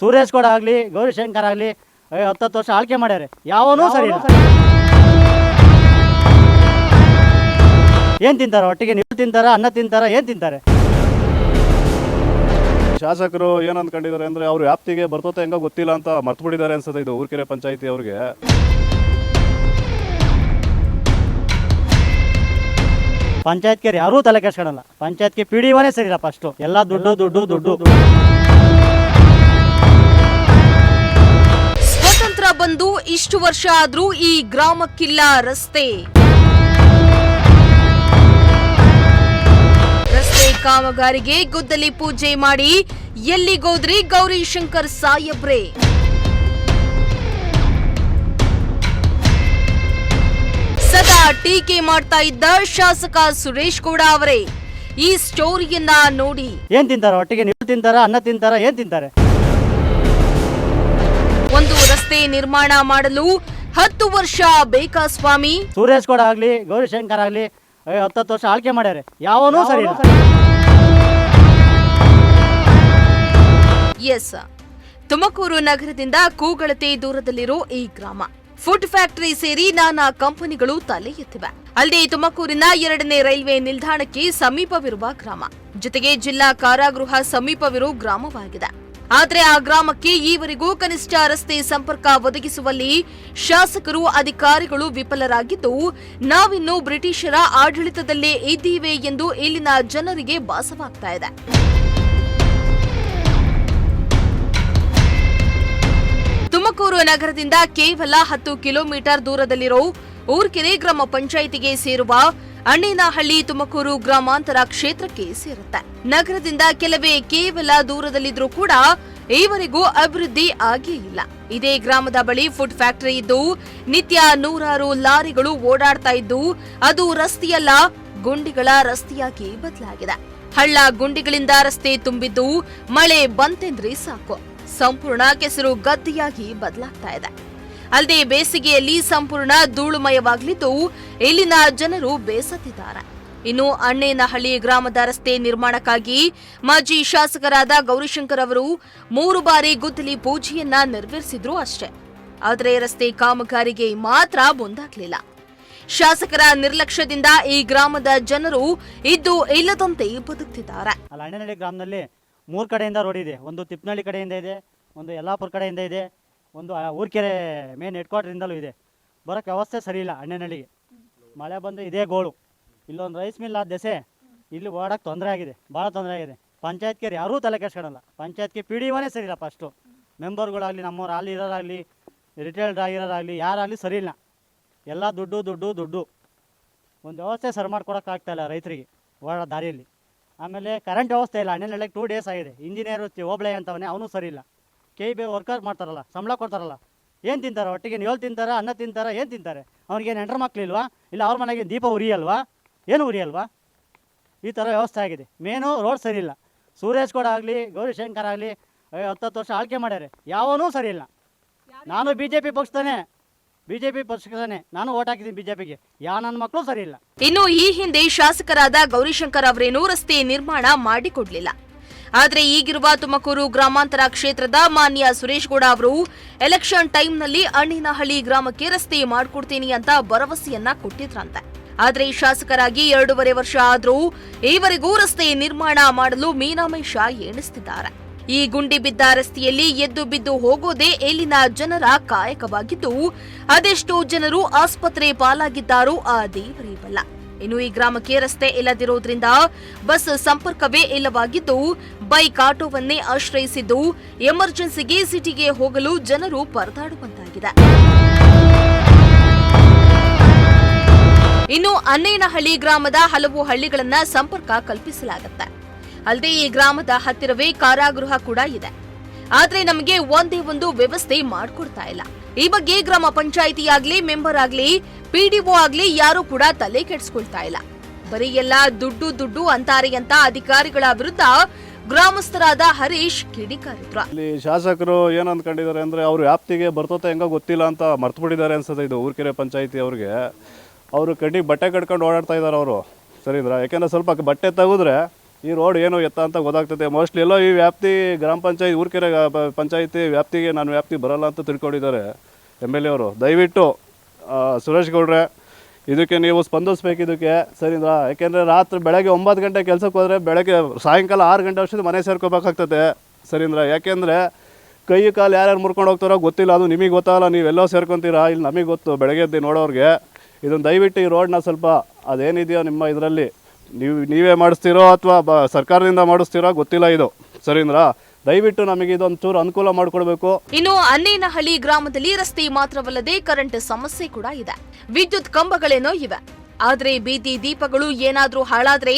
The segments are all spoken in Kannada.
ಸುರೇಶ್ ಗೌಡ ಆಗಲಿ ಗೌರಿಶಂಕರ್ ಆಗಲಿ 10 ವರ್ಷ ಆಳ್ಕೆ ಮಾಡ್ಯಾರೆ, ಯಾವನೂ ಸರಿ ಇಲ್ಲ. ಏನು ತಿಂತಾರೆ ಒಟ್ಟಿಗೆ? ನೀವು ತಿಂತಾರ, ಅನ್ನ ತಿಂತಾರ, ಏನು ತಿಂತಾರೆ? ಶಾಸಕರು ಏನು ಅಂದ್ಕೊಂಡಿದ್ದಾರೆ ಅಂದರೆ ಅವ್ರ ವ್ಯಾಪ್ತಿಗೆ ಬರ್ತೋತೆ ಹೆಂಗೋ ಗೊತ್ತಿಲ್ಲ ಅಂತ ಮರ್ತು ಬಿಟ್ಟಿದ್ದಾರೆ ಅನ್ಸುತ್ತೆ. ಇದು ಊರ್ಕೆರೆ ಪಂಚಾಯಿತಿ ಅವ್ರಿಗೆ ಪಂಚಾಯತ್ಗೆ ಯಾರೂ ತಲೆ ಕೆಡ್ಸ್ಕೊಳಲ್ಲ. ಪಂಚಾಯತ್ಗೆ PDOನೇ ಸರಿ ಇಲ್ಲ. ಫಸ್ಟು ಎಲ್ಲ ದುಡ್ಡು ದುಡ್ಡು ದುಡ್ಡು. ಸ್ವತಂತ್ರ ಬಂದು ಇಷ್ಟು ವರ್ಷ ಆದ್ರೂ ಈ ಗ್ರಾಮಕ್ಕಿಲ್ಲ ರಸ್ತೆ. ರಸ್ತೆ ಕಾಮಗಾರಿಗೆ ಗುದ್ದಲಿ ಪೂಜೆ ಮಾಡಿ ಎಲ್ಲಿಗೋದ್ರಿ ಗೌರಿಶಂಕರ್ ಸಾಯಬ್ರೆ? ಸದಾ ಟೀಕೆ ಮಾಡ್ತಾ ಇದ್ದ ಶಾಸಕ ಸುರೇಶ್ ಗೌಡ ಅವರೇ, ಈ ಸ್ಟೋರಿಯನ್ನ ನೋಡಿ. ಏನು ತಿಂತಾರೆ ಒಟ್ಟಿಗೆ? ನೀವು ತಿಂತಾರ, ಅನ್ನ ತಿಂತಾರ, ಏನು ತಿಂತಾರೆ? ಒಂದು ರಸ್ತೆ ನಿರ್ಮಾಣ ಮಾಡಲು 10 ವರ್ಷ ಬೇಕಾ ಸ್ವಾಮಿ? ಸುರೇಶ್ ಗೌಡ ಆಗಲಿ ಗೌರಿಶಂಕರ್ ಆಗಲಿ 10 ವರ್ಷ ಆಳ್ಕೆ ಮಾಡ್ಯಾರೆ, ಯಾವನೂ ಸರಿ ಇಲ್ಲ. ಎಸ್, ತುಮಕೂರು ನಗರದಿಂದ ಕೂಗಳತೆ ದೂರದಲ್ಲಿರೋ ಈ ಗ್ರಾಮ. ಫುಡ್ ಫ್ಯಾಕ್ಟರಿ ಸೇರಿ ನಾನಾ ಕಂಪನಿಗಳು ತಲೆ ಎತ್ತಿವೆ. ಅಲ್ಲದೆ ತುಮಕೂರಿನ 2ನೇ ರೈಲ್ವೆ ನಿಲ್ದಾಣಕ್ಕೆ ಸಮೀಪವಿರುವ ಗ್ರಾಮ, ಜೊತೆಗೆ ಜಿಲ್ಲಾ ಕಾರಾಗೃಹ ಸಮೀಪವಿರೋ ಗ್ರಾಮವಾಗಿದೆ. ಆದರೆ ಆ ಗ್ರಾಮಕ್ಕೆ ಈವರೆಗೂ ಕನಿಷ್ಠ ರಸ್ತೆ ಸಂಪರ್ಕ ಒದಗಿಸುವಲ್ಲಿ ಶಾಸಕರು ಅಧಿಕಾರಿಗಳು ವಿಫಲರಾಗಿದ್ದು, ನಾವಿನ್ನು ಬ್ರಿಟಿಷರ ಆಡಳಿತದಲ್ಲೇ ಇದ್ದೀವೆ ಎಂದು ಇಲ್ಲಿನ ಜನರಿಗೆ ಭಾಸವಾಗ್ತಾ ಇದೆ. ತುಮಕೂರು ನಗರದಿಂದ ಕೇವಲ 10 ಕಿಲೋಮೀಟರ್ ದೂರದಲ್ಲಿರೋ ಊರ್ಕೆರೆ ಗ್ರಾಮ ಪಂಚಾಯಿತಿಗೆ ಸೇರುವ ಅಣ್ಣೇನಹಳ್ಳಿ ತುಮಕೂರು ಗ್ರಾಮಾಂತರ ಕ್ಷೇತ್ರಕ್ಕೆ ಸೇರುತ್ತೆ. ನಗರದಿಂದ ಕೇವಲ ದೂರದಲ್ಲಿದ್ರೂ ಕೂಡ ಈವರೆಗೂ ಅಭಿವೃದ್ಧಿ ಆಗೇ ಇಲ್ಲ. ಇದೇ ಗ್ರಾಮದ ಬಳಿ ಫುಡ್ ಫ್ಯಾಕ್ಟರಿ ಇದ್ದು ನಿತ್ಯ ನೂರಾರು ಲಾರಿಗಳು ಓಡಾಡ್ತಾ ಇದ್ದು, ಅದು ರಸ್ತೆಯಲ್ಲ, ಗುಂಡಿಗಳ ರಸ್ತೆಯಾಗಿ ಬದಲಾಗಿದೆ. ಹಳ್ಳ ಗುಂಡಿಗಳಿಂದ ರಸ್ತೆ ತುಂಬಿದ್ದು, ಮಳೆ ಬಂತೆಂದ್ರೆ ಸಾಕು ಸಂಪೂರ್ಣ ಕೆಸರು ಗದ್ದೆಯಾಗಿ ಬದಲಾಗ್ತಾ ಇದೆ. ಅಲ್ಲದೆ ಬೇಸಿಗೆಯಲ್ಲಿ ಸಂಪೂರ್ಣ ಧೂಳುಮಯವಾಗಲಿದ್ದು, ಇಲ್ಲಿನ ಜನರು ಬೇಸತ್ತಿದ್ದಾರೆ. ಇನ್ನು ಅಣ್ಣೇನಹಳ್ಳಿ ಗ್ರಾಮದ ರಸ್ತೆ ನಿರ್ಮಾಣಕ್ಕಾಗಿ ಮಾಜಿ ಶಾಸಕರಾದ ಗೌರಿಶಂಕರ್ ಅವರು 3 ಬಾರಿ ಗುದ್ದಲಿ ಪೂಜೆಯನ್ನ ನೆರವೇರಿಸಿದ್ರು ಅಷ್ಟೇ. ಆದರೆ ರಸ್ತೆ ಕಾಮಗಾರಿಗೆ ಮಾತ್ರ ಮುಂದಾಗಲಿಲ್ಲ. ಶಾಸಕರ ನಿರ್ಲಕ್ಷ್ಯದಿಂದ ಈ ಗ್ರಾಮದ ಜನರು ಇದ್ದು ಇಲ್ಲದಂತೆ ಬದುಕ್ತಿದ್ದಾರೆ. ಅಣ್ಣೇನಹಳ್ಳಿ ಗ್ರಾಮದಲ್ಲಿ 3 ಕಡೆಯಿಂದ ರೋಡ್ ಇದೆ. ಒಂದು ತಿಪ್ಪನಹಳ್ಳಿ ಕಡೆಯಿಂದ ಇದೆ, ಒಂದು ಯಲ್ಲಾಪುರ ಕಡೆಯಿಂದ ಇದೆ, ಒಂದು ಊರ್ಕೆರೆ ಮೇನ್ ಹೆಡ್ ಕ್ವಾರ್ಟರಿಂದಲೂ ಇದೆ. ಬರೋಕ್ಕೆ ವ್ಯವಸ್ಥೆ ಸರಿ ಇಲ್ಲ. ಅಣ್ಣೇನಹಳ್ಳಿಗೆ ಮಳೆ ಬಂದರೆ ಇದೇ ಗೋಳು. ಇಲ್ಲೊಂದು ರೈಸ್ ಮಿಲ್ ಆದ ದೆಸೆ ಇಲ್ಲಿ ಓಡೋಕ್ಕೆ ತೊಂದರೆ ಆಗಿದೆ, ಭಾಳ ತೊಂದರೆ ಆಗಿದೆ. ಪಂಚಾಯತ್ಗೆ ಯಾರೂ ತಲೆ ಕೆಡ್ಸ್ಕೊಳಲ್ಲ. ಪಂಚಾಯತ್ಗೆ PDOನೇ ಸರಿ ಇಲ್ಲ. ಫಸ್ಟು ಮೆಂಬರ್ಗಳಾಗಲಿ, ನಮ್ಮವ್ರು ಅಲ್ಲಿ ಇರೋರಾಗಲಿ, ರಿಟೈರ್ಡ್ ಆಗಿರೋರಾಗಲಿ, ಯಾರಾಗಲಿ ಸರಿ ಇಲ್ಲ. ಎಲ್ಲ ದುಡ್ಡು ದುಡ್ಡು ದುಡ್ಡು. ಒಂದು ವ್ಯವಸ್ಥೆ ಸರಿ ಮಾಡ್ಕೊಡೋಕ್ಕಾಗ್ತಾಯಿಲ್ಲ ರೈತರಿಗೆ ಓಡೋ ದಾರಿಯಲ್ಲಿ. ಆಮೇಲೆ ಕರೆಂಟ್ ವ್ಯವಸ್ಥೆ ಇಲ್ಲ. ಅಣ್ಣೇನಹಳ್ಳಿಗೆ 2 ಡೇಸ್ ಆಗಿದೆ. ಇಂಜಿನಿಯರು ಹೋಬಳೆ ಅಂತವನೇ, ಅವನು ಸರಿ ಇಲ್ಲ. KEB ವರ್ಕರ್ ಮಾಡ್ತಾರಲ್ಲ, ಸಂಬಳ ಕೊಡ್ತಾರಲ್ಲ, ಏನು ತಿಂತಾರೆ ಒಟ್ಟಿಗೆ? ನೀವು ತಿಂತಾರ, ಅನ್ನ ತಿಂತಾರ, ಏನು ತಿಂತಾರೆ? ಅವ್ರಿಗೇನು ಹೆಂಡ್ರ ಮಕ್ಕಳಿಲ್ವಾ? ಇಲ್ಲ ಅವ್ರ ಮನೆಗೆ ದೀಪ ಉರಿಯಲ್ವಾ? ಏನು ಉರಿಯಲ್ವಾ? ಈ ಥರ ವ್ಯವಸ್ಥೆ ಆಗಿದೆ. ಮೇನು ರೋಡ್ ಸರಿ ಇಲ್ಲ. ಸುರೇಶ್ ಗೌಡ ಆಗಲಿ ಗೌರಿಶಂಕರ್ ಆಗಲಿ 10 ವರ್ಷ ಆಳ್ಕೆ ಮಾಡ್ಯಾರೆ, ಯಾವನೂ ಸರಿ ಇಲ್ಲ. ನಾನು BJP ಪಕ್ಷನೇ, ನಾನು ಓಟ್ ಹಾಕಿದ್ದೀನಿ BJPಗೆ. ನನ್ನ ಮಕ್ಕಳು ಸರಿ ಇಲ್ಲ. ಇನ್ನು ಈ ಹಿಂದೆ ಶಾಸಕರಾದ ಗೌರಿಶಂಕರ್ ಅವರೇನೂ ರಸ್ತೆ ನಿರ್ಮಾಣ ಮಾಡಿಕೊಡ್ಲಿಲ್ಲ. ಆದರೆ ಈಗಿರುವ ತುಮಕೂರು ಗ್ರಾಮಾಂತರ ಕ್ಷೇತ್ರದ ಮಾನ್ಯ ಸುರೇಶ್ ಗೌಡ ಅವರು ಎಲೆಕ್ಷನ್ ಟೈಮ್ನಲ್ಲಿ ಅಣ್ಣೇನಹಳ್ಳಿ ಗ್ರಾಮಕ್ಕೆ ರಸ್ತೆ ಮಾಡಿಕೊಡ್ತೀನಿ ಅಂತ ಭರವಸೆಯನ್ನ ಕೊಟ್ಟಿದ್ರಂತೆ. ಆದರೆ ಶಾಸಕರಾಗಿ 2.5 ವರ್ಷ ಆದ್ರೂ ಈವರೆಗೂ ರಸ್ತೆ ನಿರ್ಮಾಣ ಮಾಡಲು ಮೀನಾಮೇಷ ಎಣಿಸುತ್ತಿದ್ದಾರೆ. ಈ ಗುಂಡಿ ಬಿದ್ದ ರಸ್ತೆಯಲ್ಲಿ ಎದ್ದು ಬಿದ್ದು ಹೋಗೋದೇ ಇಲ್ಲಿನ ಜನರ ಕಾಯಕವಾಗಿದ್ದು, ಅದೆಷ್ಟೋ ಜನರು ಆಸ್ಪತ್ರೆ ಪಾಲಾಗಿದ್ದಾರೋ ಆ ದೇವರೇ ಬಲ್ಲ. ಇನ್ನು ಈ ಗ್ರಾಮಕ್ಕೆ ರಸ್ತೆ ಇಲ್ಲದಿರೋದ್ರಿಂದ ಬಸ್ ಸಂಪರ್ಕವೇ ಇಲ್ಲವಾಗಿದ್ದು, ಬೈಕ್ ಆಟೋವನ್ನೇ ಆಶ್ರಯಿಸಿದ್ದು ಎಮರ್ಜೆನ್ಸಿಗೆ ಸಿಟಿಗೆ ಹೋಗಲು ಜನರು ಪರದಾಡುವಂತಾಗಿದೆ. ಇನ್ನು ಅಣ್ಣೇನಹಳ್ಳಿ ಗ್ರಾಮದ ಹಲವು ಹಳ್ಳಿಗಳನ್ನ ಸಂಪರ್ಕ ಕಲ್ಪಿಸಲಾಗುತ್ತೆ. ಅಲ್ಲದೆ ಈ ಗ್ರಾಮದ ಹತ್ತಿರವೇ ಕಾರಾಗೃಹ ಕೂಡ ಇದೆ. ಆದ್ರೆ ನಮಗೆ ಒಂದೇ ಒಂದು ವ್ಯವಸ್ಥೆ ಮಾಡಿಕೊಡ್ತಾ ಇಲ್ಲ. ಈ ಬಗ್ಗೆ ಗ್ರಾಮ ಪಂಚಾಯಿತಿ ಆಗ್ಲಿ, ಮೆಂಬರ್ ಆಗ್ಲಿ, PDO ಆಗ್ಲಿ ಯಾರು ಕೂಡ ತಲೆ ಕೆಡಿಸ್ಕೊಳ್ತಾ ಇಲ್ಲ. ಬರೀ ಎಲ್ಲ ದುಡ್ಡು ದುಡ್ಡು ಅಂತಾರೆ ಅಂತ ಅಧಿಕಾರಿಗಳ ವಿರುದ್ಧ ಗ್ರಾಮಸ್ಥರಾದ ಹರೀಶ್ ಕಿಡಿಕಾರಿದ್ರು. ಇಲ್ಲಿ ಶಾಸಕರು ಏನು ಅಂದ್ಕೊಂಡಿದ್ದಾರೆ ಅಂದರೆ ಅವ್ರ ವ್ಯಾಪ್ತಿಗೆ ಬರ್ತೋತೆ ಹೆಂಗೋ ಗೊತ್ತಿಲ್ಲ ಅಂತ ಮರ್ತು ಬಿಟ್ಟಿದ್ದಾರೆ ಅನ್ಸುತ್ತೆ. ಇದು ಊರ್ಕೆರೆ ಪಂಚಾಯಿತಿ ಅವ್ರಿಗೆ ಅವರು ಕಡ್ಡಿಗೆ ಬಟ್ಟೆ ಕಟ್ಕೊಂಡು ಓಡಾಡ್ತಾ ಇದ್ದಾರೆ ಅವರು. ಸರಿ ಇದ್ರ? ಯಾಕೆಂದರೆ ಸ್ವಲ್ಪ ಬಟ್ಟೆ ತೆಗೆದ್ರೆ ಈ ರೋಡ್ ಏನು ಎತ್ತ ಅಂತ ಗೊತ್ತಾಗ್ತದೆ. ಮೋಸ್ಟ್ಲಿ ಎಲ್ಲೋ ಈ ವ್ಯಾಪ್ತಿ ಗ್ರಾಮ ಪಂಚಾಯತ್ ಊರ್ಕೆರೆ ಪಂಚಾಯತಿ ವ್ಯಾಪ್ತಿಗೆ ನಾನು ವ್ಯಾಪ್ತಿ ಬರಲ್ಲ ಅಂತ ತಿಳ್ಕೊಂಡಿದ್ದಾರೆ MLA ಅವರು. ದಯವಿಟ್ಟು ಸುರೇಶ್ ಗೌಡ್ರೆ ಇದಕ್ಕೆ ನೀವು ಸ್ಪಂದಿಸ್ಬೇಕು ಇದಕ್ಕೆ, ಸರಿನಾ? ಯಾಕೆಂದರೆ ಬೆಳಗ್ಗೆ 9 ಗಂಟೆ ಕೆಲಸಕ್ಕೆ ಹೋದರೆ ಬೆಳಗ್ಗೆ ಸಾಯಂಕಾಲ 6 ಗಂಟೆ ಅಷ್ಟೊತ್ತಿಗೆ ಮನೆ ಸೇರ್ಕೋಬೇಕಾಗ್ತದೆ, ಸರಿನಾ? ಯಾಕೆಂದರೆ ಕೈ ಕಾಲು ಯಾರ್ಯಾರು ಮುರ್ಕೊಂಡು ಹೋಗ್ತಾರೋ ಗೊತ್ತಿಲ್ಲ, ಅದು ನಿಮಗೆ ಗೊತ್ತಾಗಲ್ಲ, ನೀವೆಲ್ಲೋ ಸೇರ್ಕೊತೀರಾ, ಇಲ್ಲಿ ನಮಗೆ ಗೊತ್ತು ಬೆಳಗ್ಗೆ ಎದ್ದು ನೋಡೋರಿಗೆ. ಇದನ್ನು ದಯವಿಟ್ಟು ಈ ರೋಡ್ನ ಸ್ವಲ್ಪ ಅದೇನಿದೆಯೋ ನಿಮ್ಮ ಇದರಲ್ಲಿ ನೀವೇ ಮಾಡಿಸ್ತೀರೋ ಅಥವಾ ಸರ್ಕಾರದಿಂದ ಮಾಡಿಸ್ತೀರೋ ಗೊತ್ತಿಲ್ಲ ಇದು, ಸರಿನಾ? ದಯವಿಟ್ಟು ನಮಗೆ ಇದೊಂದು ಚೂರು ಅನುಕೂಲ ಮಾಡಿಕೊಡ್ಬೇಕು. ಇನ್ನು ಅನ್ನೇನಹಳ್ಳಿ ಗ್ರಾಮದಲ್ಲಿ ರಸ್ತೆ ಮಾತ್ರವಲ್ಲದೆ ಕರೆಂಟ್ ಸಮಸ್ಯೆ ಕೂಡ ಇದೆ. ವಿದ್ಯುತ್ ಕಂಬಗಳೇನೋ ಇವೆ, ಆದ್ರೆ ಬೀದಿ ದೀಪಗಳು ಏನಾದ್ರೂ ಹಾಳಾದ್ರೆ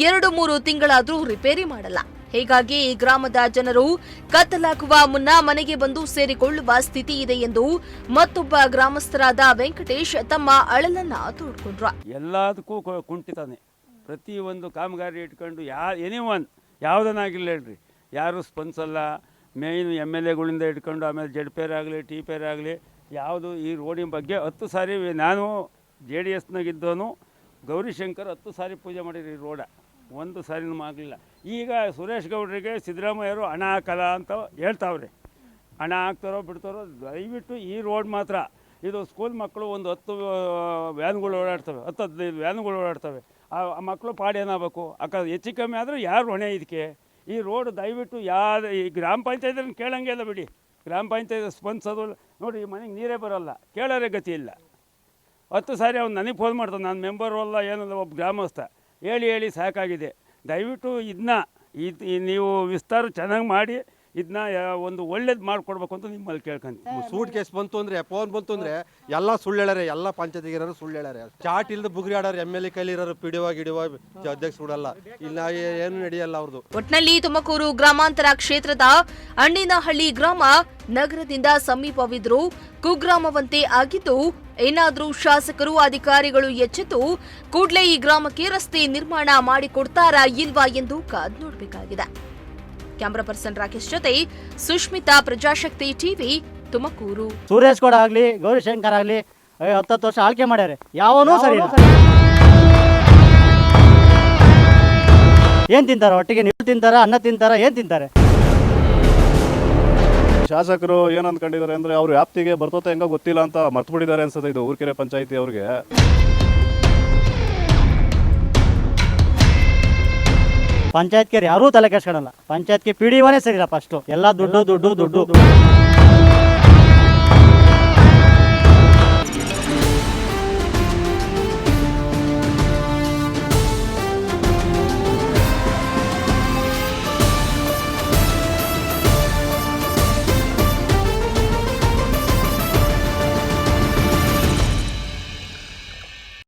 2-3 ತಿಂಗಳಾದ್ರೂ ರಿಪೇರಿ ಮಾಡಲ್ಲ. ಹೀಗಾಗಿ ಈ ಗ್ರಾಮದ ಜನರು ಕತ್ತಲಾಗುವ ಮುನ್ನ ಮನೆಗೆ ಬಂದು ಸೇರಿಕೊಳ್ಳುವ ಸ್ಥಿತಿ ಇದೆ ಎಂದು ಮತ್ತೊಬ್ಬ ಗ್ರಾಮಸ್ಥರಾದ ವೆಂಕಟೇಶ್ ತಮ್ಮ ಅಳಲನ್ನ ತೋಡ್ಕೊಂಡ್ರು. ಎಲ್ಲದಕ್ಕೂ ಕುಂಠಿತಾನೆ. ಪ್ರತಿಯೊಂದು ಕಾಮಗಾರಿ ಇಟ್ಕೊಂಡು ಎನಿವನ್ ಯಾವುದನ್ನಾಗಿಲ್ಲ ಹೇಳ್ರಿ, ಯಾರು ಸ್ಪಂದಿಸಲ್ಲ. ಮೇಯ್ನ್ MLAಗಳಿಂದ ಇಟ್ಕೊಂಡು ಆಮೇಲೆ ZPR ಆಗಲಿ TPR ಆಗಲಿ ಯಾವುದು ಈ ರೋಡಿನ ಬಗ್ಗೆ 10 ಸಾರಿ ನಾನು JDSನಾಗಿದ್ದವನು ಗೌರಿಶಂಕರ್ 10 ಸಾರಿ ಪೂಜೆ ಮಾಡಿರಿ ರೋಡ, ಒಂದು ಸಾರಿನೂ ಆಗಲಿಲ್ಲ. ಈಗ ಸುರೇಶ್ ಗೌಡ್ರಿಗೆ ಸಿದ್ದರಾಮಯ್ಯರು ಹಣ ಹಾಕಲ್ಲ ಅಂತ ಹೇಳ್ತಾವ್ರೆ. ಹಣ ಹಾಕ್ತಾರೋ ಬಿಡ್ತಾರೋ, ದಯವಿಟ್ಟು ಈ ರೋಡ್ ಮಾತ್ರ ಇದು ಸ್ಕೂಲ್ ಮಕ್ಕಳು ಒಂದು 10 ವ್ಯಾನ್ಗಳು ಓಡಾಡ್ತವೆ, 10-15 ವ್ಯಾನ್ಗಳು ಓಡಾಡ್ತವೆ. ಆ ಮಕ್ಕಳು ಪಾಡೇನಾಗಬೇಕು? ಹೆಚ್ಚು ಕಮ್ಮಿ ಆದರೆ ಯಾರು ಹೊಣೆ ಇದಕ್ಕೆ? ಈ ರೋಡ್ ದಯವಿಟ್ಟು ಈ ಗ್ರಾಮ ಪಂಚಾಯತಿನ ಕೇಳಂಗೆ ಇಲ್ಲ ಬಿಡಿ. ಗ್ರಾಮ ಪಂಚಾಯತ್ ಸ್ಪಂದಿಸೋದು ನೋಡಿ, ಈ ಮನೆಗೆ ನೀರೇ ಬರೋಲ್ಲ, ಕೇಳೋರೇ ಗತಿ ಇಲ್ಲ. 10 ಸಾರಿ ಅವ್ನು ನನಗೆ ಫೋನ್ ಮಾಡ್ತಾನೆ, ನಾನು ಮೆಂಬರು ಅಲ್ಲ ಏನಲ್ಲ, ಒಬ್ಬ ಗ್ರಾಮಸ್ಥ. ಹೇಳಿ ಸಾಕಾಗಿದೆ. ದಯವಿಟ್ಟು ಇದನ್ನ ನೀವು ವಿಸ್ತಾರ ಚೆನ್ನಾಗಿ ಮಾಡಿ ಇದನ್ನ ಒಂದು ಒಳ್ಳೇದು ಮಾಡಿಕೊಡ್ಬೇಕು ಅಂತ ನಿಮ್ಮಲ್ಲಿ ಕೇಳ್ಕೊಂತೀನಿ. ಸೂಟ್ ಕೇಸ್ ಬಂತು ಅಂದರೆ, ಫೋನ್ ಬಂತು ಅಂದರೆ ಎಲ್ಲ ಸುಳ್ಳು ಹೇಳಾರೆ, ಎಲ್ಲ ಪಂಚಾಯತಿಗಿರೋರು ಸುಳ್ಳು ಹೇಳಾರೆ. ಚಾಟ್ ಇಲ್ದ ಬುಗ್ರಿ ಆಡೋರು, MLA ಕೈಲಿರೋರು ಪಿಡಿಒ ಅಧ್ಯಕ್ಷ ಸುಡಲ್ಲ, ಇಲ್ಲ ಏನು ನಡೆಯಲ್ಲ ಅವ್ರದ್ದು. ಒಟ್ನಲ್ಲಿ ತುಮಕೂರು ಗ್ರಾಮಾಂತರ ಕ್ಷೇತ್ರದ ಅಣ್ಣಿನಹಳ್ಳಿ ಗ್ರಾಮ ನಗರದಿಂದ ಸಮೀಪವಿದ್ರೂ ಕುಗ್ರಾಮವಂತೆ ಆಗಿದ್ದು, ಏನಾದ್ರೂ ಶಾಸಕರು ಅಧಿಕಾರಿಗಳು ಎಚ್ಚೆತ್ತು ಕೂಡಲೇ ಈ ಗ್ರಾಮಕ್ಕೆ ರಸ್ತೆ ನಿರ್ಮಾಣ ಮಾಡಿಕೊಡ್ತಾರಾ ಇಲ್ವಾ ಎಂದು ಕಾದ್ ನೋಡಬೇಕಾಗಿದೆ. ಕ್ಯಾಮರಾ ಪರ್ಸನ್ ರಾಕೇಶ್ ಜೊತೆ ಸುಷ್ಮಿತಾ, ಪ್ರಜಾಶಕ್ತಿ ಟಿವಿ, ತುಮಕೂರು. ಸುರೇಶ್ ಗೌಡ ಆಗಲಿ ಗೌರಿಶಂಕರ್ ಆಗಲಿ 10 ವರ್ಷ ಆಳ್ಕೆ ಮಾಡ್ಯಾರೆ, ಯಾವನೂ ಸರಿ ಇಲ್ಲ. ಏನು ತಿಂತಾರ? ಒಟ್ಟಿಗೆ ನೀವು ತಿಂತಾರ, ಅನ್ನ ತಿಂತಾರ, ಏನು ತಿಂತಾರೆ? ಶಾಸಕರು ಏನು ಅಂದ್ಕೊಂಡಿದ್ದಾರೆ ಅಂದರೆ ಅವ್ರ ವ್ಯಾಪ್ತಿಗೆ ಬರ್ತೋತೆ ಹೆಂಗೋ ಗೊತ್ತಿಲ್ಲ ಅಂತ ಮರ್ತು ಬಿಟ್ಟಿದ್ದಾರೆ ಅನ್ಸುತ್ತೆ ಇದು ಊರ್ಕೆರೆ ಪಂಚಾಯತಿ ಅವ್ರಿಗೆ. ಪಂಚಾಯತ್ಗೆ ಯಾರೂ ತಲೆ ಕೆಡ್ಸ್ಕೊಳಲ್ಲ. ಪಂಚಾಯತ್ಗೆ PDOನೇ ಸರಿಲ್ಲ, ಫಸ್ಟು ಎಲ್ಲ ದುಡ್ಡು ದುಡ್ಡು ದುಡ್ಡು.